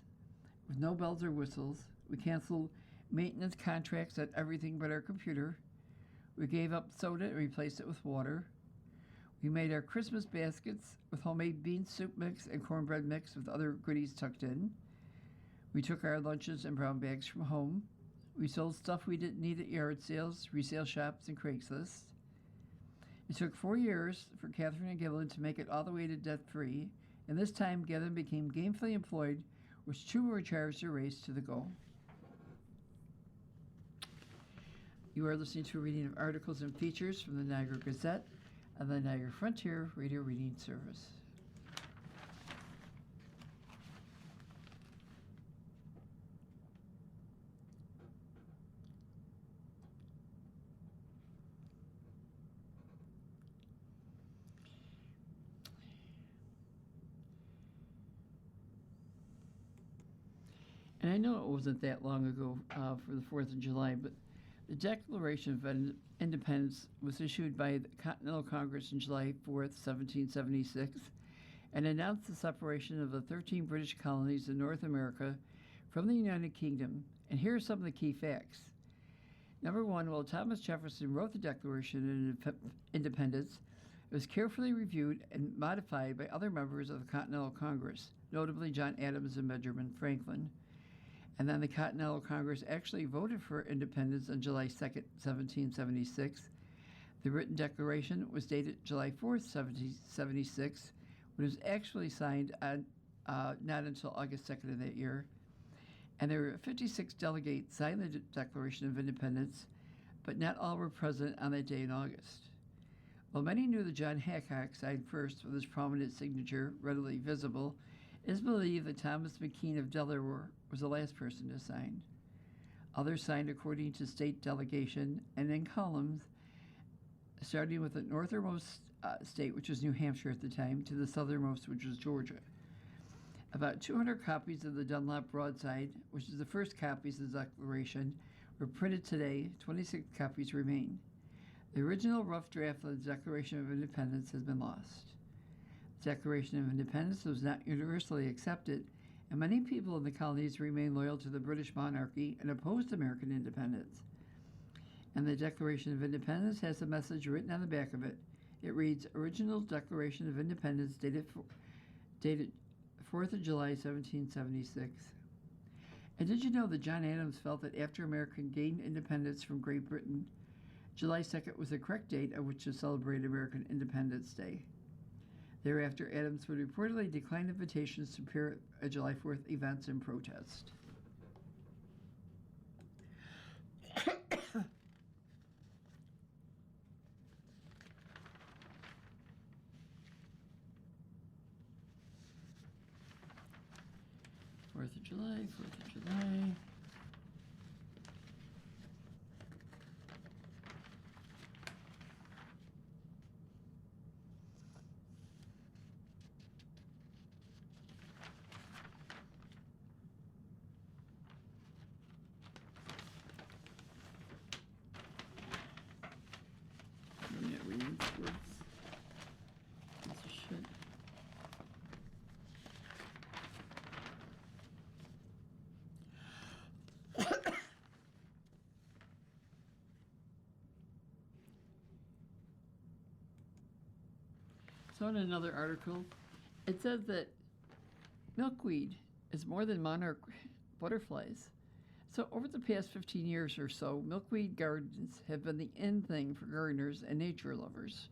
with no bells or whistles. We canceled maintenance contracts on everything but our computer. We gave up soda and replaced it with water. We made our Christmas baskets with homemade bean soup mix and cornbread mix with other goodies tucked in. We took our lunches in brown bags from home. We sold stuff we didn't need at yard sales, resale shops, and Craigslist. It took 4 years for Catherine and Gillen to make it all the way to debt-free, and this time Gillen became gainfully employed, which two were charged a race to the goal. You are listening to a reading of articles and features from the Niagara Gazette and the Niagara Frontier Radio Reading Service. And I know it wasn't that long ago for the 4th of July, but the Declaration of Independence was issued by the Continental Congress on July 4th, 1776, and announced the separation of the 13 British colonies in North America from the United Kingdom. And here are some of the key facts. Number one, while Thomas Jefferson wrote the Declaration of Independence, it was carefully reviewed and modified by other members of the Continental Congress, notably John Adams and Benjamin Franklin. And then the Continental Congress actually voted for independence on July 2nd, 1776. The written declaration was dated July 4th, 1776, but it was actually signed on not until August 2nd of that year. And there were 56 delegates signed the Declaration of Independence, but not all were present on that day in August. While many knew that John Hancock signed first with his prominent signature readily visible, it is believed that Thomas McKean of Delaware was the last person to sign. Others signed according to state delegation and in columns, starting with the northernmost state, which was New Hampshire at the time, to the southernmost, which was Georgia. About 200 copies of the Dunlop broadside, which is the first copies of the Declaration, were printed today. 26 copies remain. The original rough draft of the Declaration of Independence has been lost. The Declaration of Independence was not universally accepted, and many people in the colonies remained loyal to the British monarchy and opposed American independence. And the Declaration of Independence has a message written on the back of it. It reads, Original Declaration of Independence dated 4th of July, 1776. And did you know that John Adams felt that after America gained independence from Great Britain, July 2nd was the correct date at which to celebrate American Independence Day. Thereafter, Adams would reportedly decline invitations to appear at July 4th events in protest. Fourth of July. I'm not reading words. Piece of shit. So in another article, it says that milkweed is more than monarch butterflies. So over the past 15 years or so, milkweed gardens have been the in thing for gardeners and nature lovers.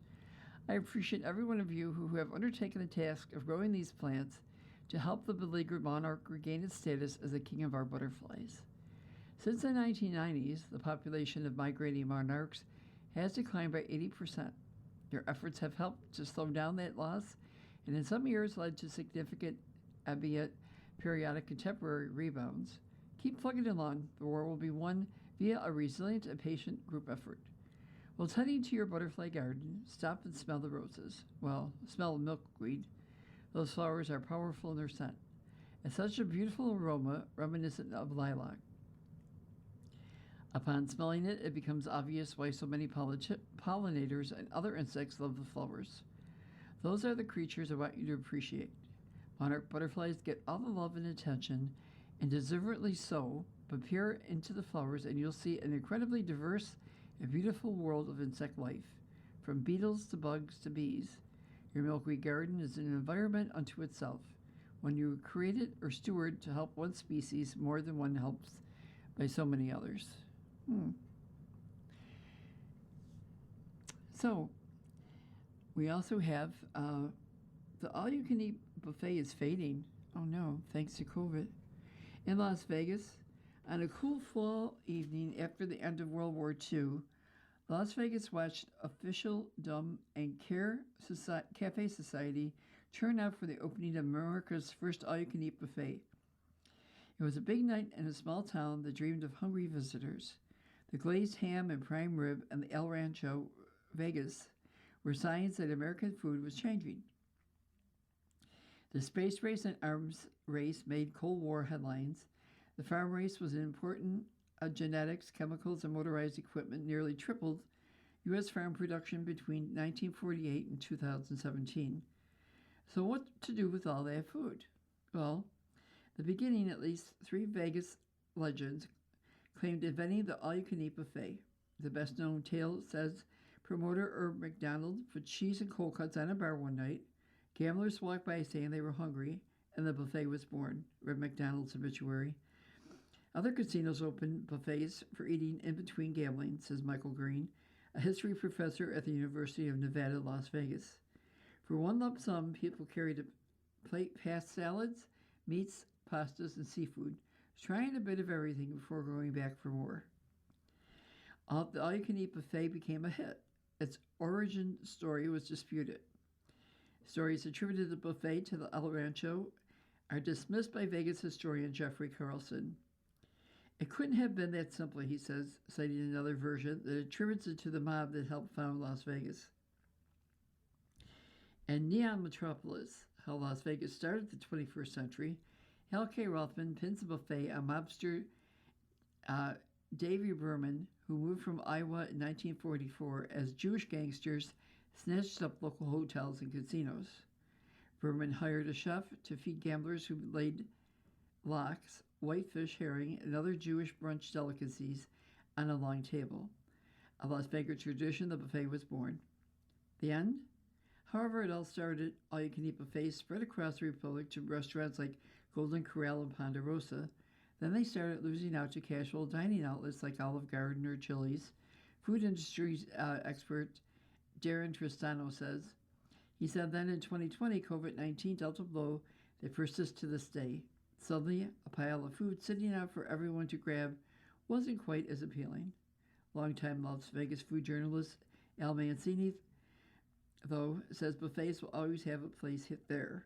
I appreciate every one of you who have undertaken the task of growing these plants to help the beleaguered monarch regain its status as the king of our butterflies. Since the 1990s, the population of migrating monarchs has declined by 80%. Your efforts have helped to slow down that loss, and in some years led to significant, albeit periodic and temporary rebounds. Keep plugging along. The war will be won via a resilient and patient group effort. While tending to your butterfly garden, stop and smell the roses. Well, smell the milkweed. Those flowers are powerful in their scent, and such a beautiful aroma reminiscent of lilac. Upon smelling it, it becomes obvious why so many pollinators and other insects love the flowers. Those are the creatures I want you to appreciate. Monarch butterflies get all the love and attention, and deservedly so, but peer into the flowers and you'll see an incredibly diverse and beautiful world of insect life, from beetles to bugs to bees. Your milkweed garden is an environment unto itself. When you create it or steward to help one species, more than one helps by so many others. So, we also have the all-you-can-eat buffet is fading. Oh no, thanks to COVID. In Las Vegas, on a cool fall evening after the end of World War II, Las Vegas watched Official Dumb and Cafe Society turn out for the opening of America's first all-you-can-eat buffet. It was a big night in a small town that dreamed of hungry visitors. The glazed ham and prime rib and the El Rancho Vegas were signs that American food was changing. The space race and arms race made Cold War headlines. The farm race was important. Genetics, chemicals, and motorized equipment nearly tripled U.S. farm production between 1948 and 2017. So what to do with all that food? Well, the beginning, at least 3 Vegas legends claimed inventing the all-you-can-eat buffet. The best-known tale says promoter Herb McDonald put cheese and cold cuts on a bar one night. Gamblers walked by saying they were hungry, and the buffet was born, read McDonald's obituary. Other casinos opened buffets for eating in between gambling, says Michael Green, a history professor at the University of Nevada, Las Vegas. For one lump sum, people carried a plate past salads, meats, pastas, and seafood, trying a bit of everything before going back for more. The all-you-can-eat buffet became a hit. Its origin story was disputed. Stories attributed the buffet to the El Rancho are dismissed by Vegas historian Jeffrey Carlson. It couldn't have been that simple, he says, citing another version that attributes it to the mob that helped found Las Vegas. And Neon Metropolis, how Las Vegas started the 21st century, Hal K. Rothman pins the buffet on mobster Davy Berman, who moved from Iowa in 1944 as Jewish gangsters snatched up local hotels and casinos. Berman hired a chef to feed gamblers who laid lox, whitefish, herring, and other Jewish brunch delicacies on a long table. A Las Vegas tradition, the buffet was born. The end? However, it all started all-you-can-eat buffets spread across the Republic to restaurants like Golden Corral and Ponderosa. Then they started losing out to casual dining outlets like Olive Garden or Chili's. Food industry expert Darren Tristano says. He said then in 2020, COVID-19 dealt a blow that persists to this day. Suddenly, a pile of food sitting out for everyone to grab wasn't quite as appealing. Longtime Las Vegas food journalist Al Mancini, though, says buffets will always have a place there.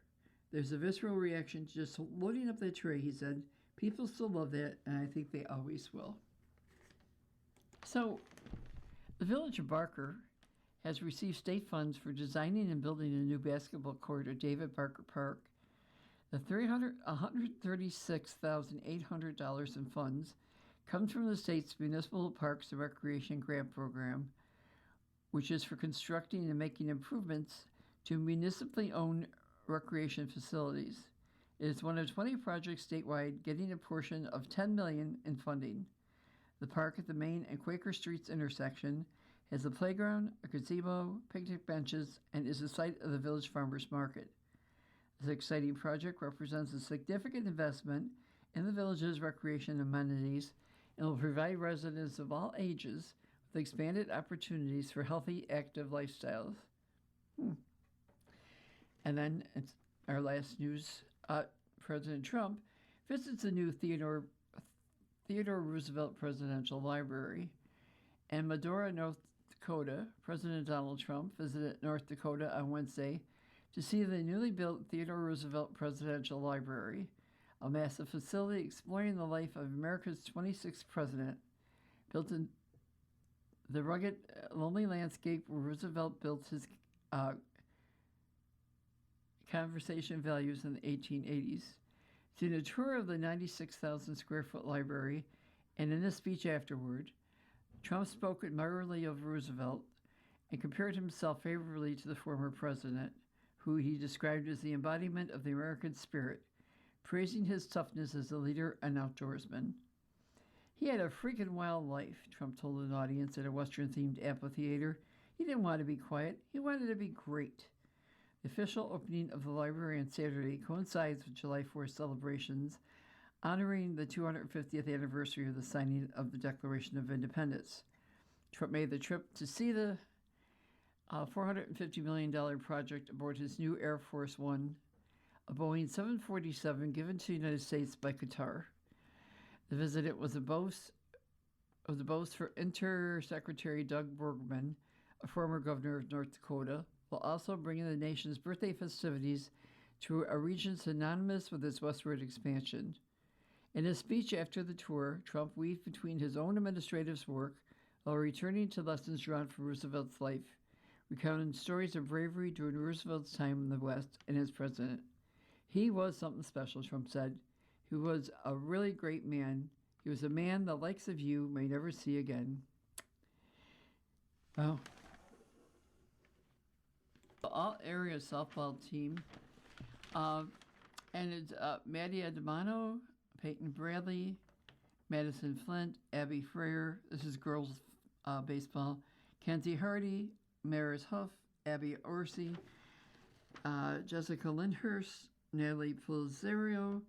There's a visceral reaction to just loading up that tray, he said. People still love that, and I think they always will. So, the village of Barker has received state funds for designing and building a new basketball court at David Barker Park. The $136,800 in funds comes from the state's Municipal Parks and Recreation Grant Program, which is for constructing and making improvements to municipally owned recreation facilities. It is one of 20 projects statewide getting a portion of $10 million in funding. The park at the Main and Quaker Streets intersection has a playground, a gazebo, picnic benches, and is the site of the Village Farmers Market. This exciting project represents a significant investment in the village's recreation amenities and will provide residents of all ages with expanded opportunities for healthy, active lifestyles. And then it's our last news. President Trump visits the new Theodore Roosevelt Presidential Library. And Medora, North Dakota, President Donald Trump visited North Dakota on Wednesday to see the newly built Theodore Roosevelt Presidential Library, a massive facility exploring the life of America's 26th president. Built in the rugged, lonely landscape where Roosevelt built his conversation values in the 1880s. In a tour of the 96,000 square foot library and in a speech afterward, Trump spoke admiringly of Roosevelt and compared himself favorably to the former president, who he described as the embodiment of the American spirit, praising his toughness as a leader and outdoorsman. He had a freaking wild life, Trump told an audience at a Western-themed amphitheater. He didn't want to be quiet. He wanted to be great. The official opening of the library on Saturday coincides with July 4th celebrations, honoring the 250th anniversary of the signing of the Declaration of Independence. Trump made the trip to see the $450 million project aboard his new Air Force One, a Boeing 747 given to the United States by Qatar. The visit was a boast for Inter-Secretary Doug Burgum, a former governor of North Dakota, while also bringing the nation's birthday festivities to a region synonymous with its westward expansion. In his speech after the tour, Trump weaved between his own administrative work while returning to lessons drawn from Roosevelt's life, recounting stories of bravery during Roosevelt's time in the West and as president. He was something special, Trump said. He was a really great man. He was a man the likes of you may never see again. Well, the all-area softball team, and it's Maddie Adamano, Peyton Bradley, Madison Flint, Abby Freyer. This is girls baseball. Kenzie Hardy, Maris Huff, Abby Orsi, Jessica Lindhurst, Natalie Pizzario,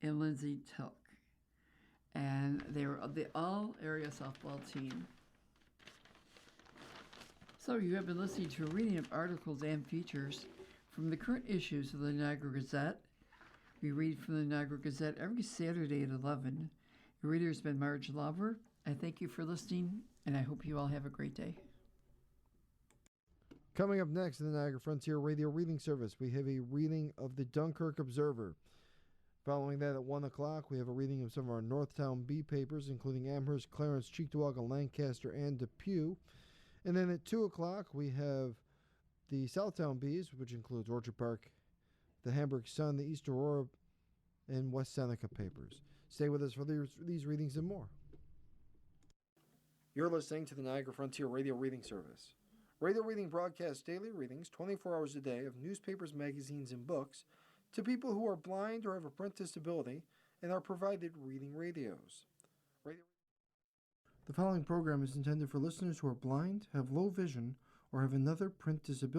and Lindsay Telk. And they were the all-area softball team. So you have been listening to a reading of articles and features from the current issues of the Niagara Gazette. We read from the Niagara Gazette every Saturday at 11. Your reader has been Marge Lauber. I thank you for listening, and I hope you all have a great day. Coming up next in the Niagara Frontier Radio Reading Service, we have a reading of the Dunkirk Observer. Following that at 1 o'clock, we have a reading of some of our Northtown Bee papers, including Amherst, Clarence, Cheektowaga, Lancaster, and Depew. And then at 2 o'clock, we have the Southtown Bees, which includes Orchard Park, the Hamburg Sun, the East Aurora, and West Seneca papers. Stay with us for these readings and more. You're listening to the Niagara Frontier Radio Reading Service. Radio Reading broadcasts daily readings 24 hours a day of newspapers, magazines, and books to people who are blind or have a print disability and are provided reading radios. The following program is intended for listeners who are blind, have low vision, or have another print disability.